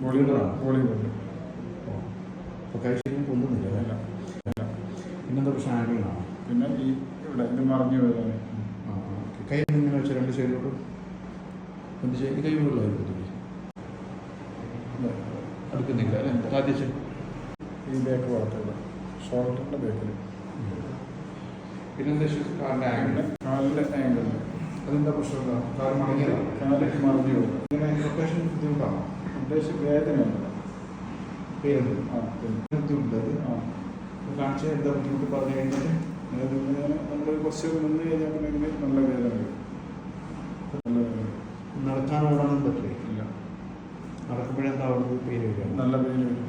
Volleyball അപ്പോൾ കൈ ശരിക്കും പൊന്തുന്നില്ല. പിന്നെന്താ പ്രശ്നം? ആംഗിളിനാണോ? പിന്നെ ഈ ഇവിടെ ഇത് മറിഞ്ഞു പോയതാണ്. കൈ ഇങ്ങനെ വെച്ചാൽ രണ്ട് സൈഡിലോട്ട് എന്ത് ചെയ്യും? കൈ മുകളിലായിരിക്കും അടുക്കുന്നില്ല അല്ലേ? സാധിച്ചു ഈ ബാക്ക് ഭാഗത്തുള്ള ഷോൾഡറിൻ്റെ ബാക്കിൽ. പിന്നെന്താ കാലിൻ്റെ ആംഗിൾ? കാലിൻ്റെ ആംഗിൾ അതെന്താ പ്രശ്നം? കാല് മടങ്ങിയതാണ്. കാലൊക്കെ മറിഞ്ഞു പോകും. ഇങ്ങനെ ഒക്കേഷൻ ബുദ്ധിമുട്ടാണോ? ഉദ്ദേശിച്ച് വേദനയുണ്ട്. പേരുണ്ട്. ബുദ്ധിമുട്ട് കാണിച്ചാൽ എന്താ ബുദ്ധിമുട്ട് പറഞ്ഞു കഴിഞ്ഞാൽ നമ്മൾ കുറച്ച് നിന്ന് കഴിഞ്ഞാൽ നല്ല വേദന വരും. നല്ല വേദന. നടക്കാൻ ഓടാനും പറ്റില്ല. ഇല്ല. നടക്കുമ്പോഴെന്താ അവിടെ പേര് വരിക? നല്ല പേര് വരും.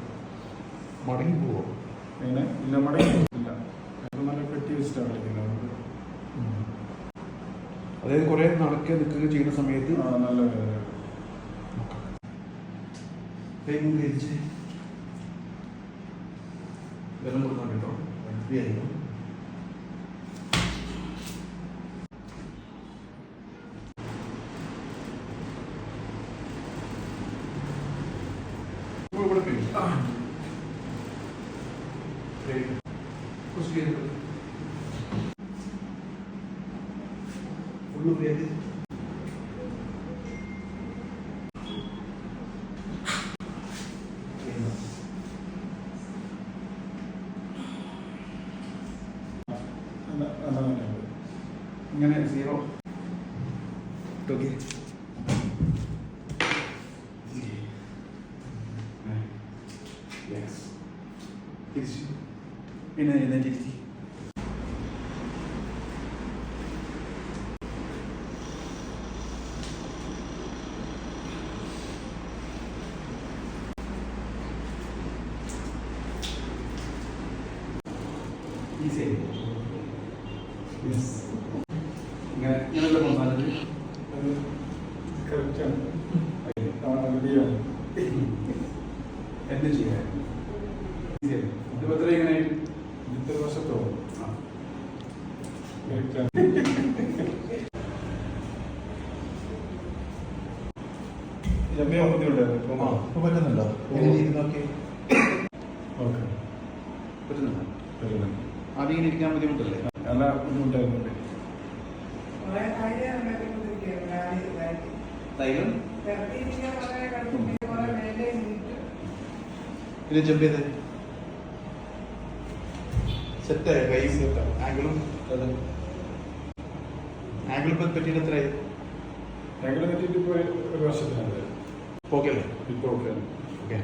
മടങ്ങി പോവോ? അങ്ങനെ ഇല്ല, മടങ്ങി ഇല്ല. നല്ല കെട്ടി വെച്ചിട്ടാണ് കളിക്കുന്നത്. അതായത് കുറേ നടക്കുക നിൽക്കുക ചെയ്യുന്ന സമയത്ത് നല്ല വേദന വരും. വെള്ളം കൊടുക്കാൻ കേട്ടോ. Full break. ഇങ്ങനെ സീറോ ഓക്കെ. തിരിച്ച് പിന്നെ എഴുന്നേറ്റിരിക്കും. ഈസിയായി. ഇങ്ങനെയുള്ള പോകുന്നത് കറക്റ്റാണ്. റെഡിയാണ്. എന്ത് ചെയ്യാൻ ഇതിപ്പത്ര ഇങ്ങനെ ഇത്ര വർഷത്തോ ബുദ്ധിമുട്ടായിരുന്നു. പറ്റുന്നുണ്ടോ? നോക്കി ഓക്കെ പറ്റുന്നുണ്ടോ? പറ്റുന്നുണ്ട്. ആദ്യം ഇങ്ങനെ ഇരിക്കാൻ ബുദ്ധിമുട്ടല്ലേ? നല്ല ബുദ്ധിമുട്ടായിരുന്നു. തൈലം പിന്നെ ജമ്പ് ചെയ്ത് സെറ്റായ കൈ സെറ്റ് ആംഗിളും ആംഗിൾ പറ്റിയിട്ട് എത്രയായി? ഞങ്ങളെ പറ്റിയിട്ട് ഇപ്പോൾ ഒരു വർഷത്തിനാണ്. ഓക്കെ അല്ലേ? ഇപ്പോൾ ഓക്കെ. ഓക്കെ.